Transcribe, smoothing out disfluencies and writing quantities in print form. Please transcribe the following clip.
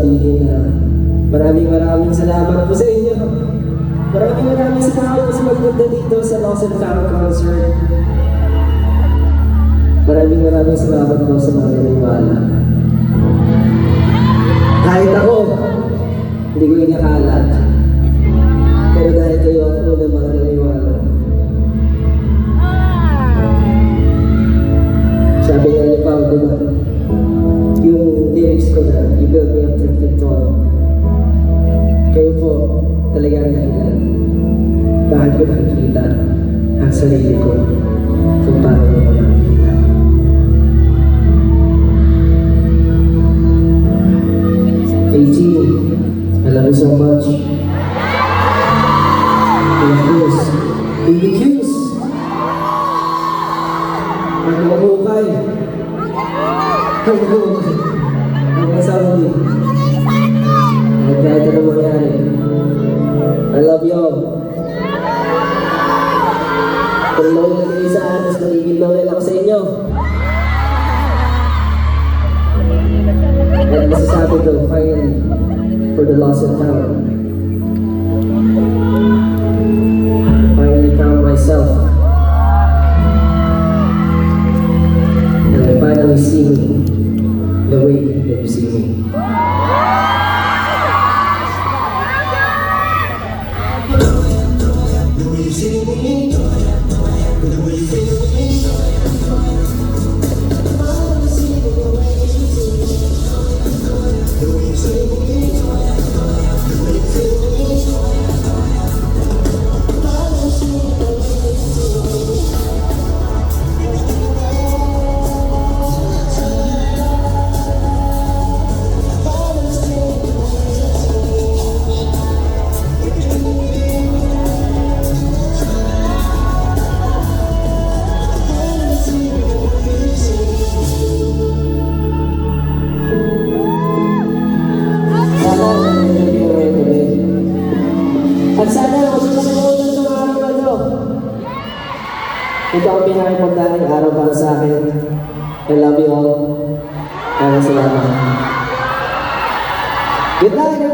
sabihin na maraming salamat po sa inyo. Maraming salamat sa magpunta dito sa Lost and Found concert. Maraming salamat po sa mga naniwala. Kahit ako, hindi ko inakala. Pero dahil kayo ang unang mga naniwala. Sabi nga ni Pao, diba? Yung lyrics ko na, you build me up to tall. Kayo po, talagang dahilan. Bakit ko nakikita ang sarili ko kung paano mo nakikita. KG, I love you so much. And of course, BBQs. Ang mahukay. Ang masabi. At kahit ano mangyari, I love you all. Kung loyal na kayo sa akin, mas magiging loyal ako sa inyo. At masasabi ko, finally, for the lost and found. Finally found myself. And I finally see me the way that you see me. At sana ako sa nanonood ng araw na ito. Ito ang pinaka-importanting araw para sa akin. I love you all. Maraming salamat. Good night!